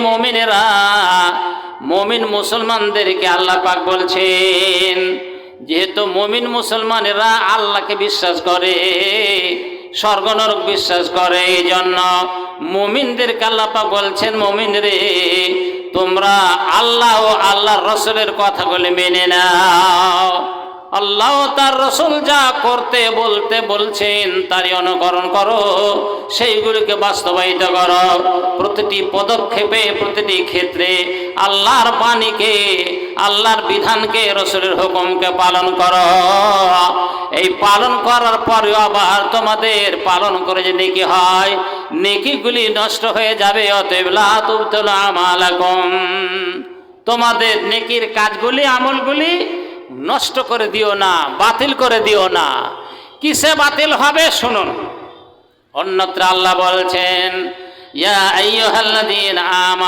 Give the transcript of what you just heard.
মুমিনেরা, মুমিন মুসলমানদেরকে আল্লাহ পাক বলছেন, যেহেতু মুমিন মুসলমানেরা আল্লাহকে বিশ্বাস করে, স্বর্গ নরক বিশ্বাস করে, এই জন্য মুমিনদেরকে আল্লাহ পাক বলছেন, মুমিন রে তোমরা আল্লাহ ও আল্লাহর রসুলের কথাগুলি মেনে নাও। আল্লাহ তার রসুল যা করতে বলতে বলছেন তারই অনুকরণ করো, সেইগুলিকে বাস্তবায়িত করো। প্রতিটি পদক্ষেপে, প্রতিটি ক্ষেত্রে আল্লাহর বাণীকে, আল্লাহর বিধানকে, রসুলের হুকুমকে পালন করো। এই পালন করার পরেও আবার তোমাদের পালন করে যে নেকি হয়, নেকিগুলি নষ্ট হয়ে যাবে। অতএব লা তুবতিলু আমালাকুম, তোমাদের নেকির কাজগুলি, আমলগুলি নষ্ট করে দিও না, বাতিল করে দিও না। কিসে বাতিল হবে শুনুন। অন্যত্র আল্লাহ বলছেন, ইয়া আইয়ুহাল্লাযীনা আমানু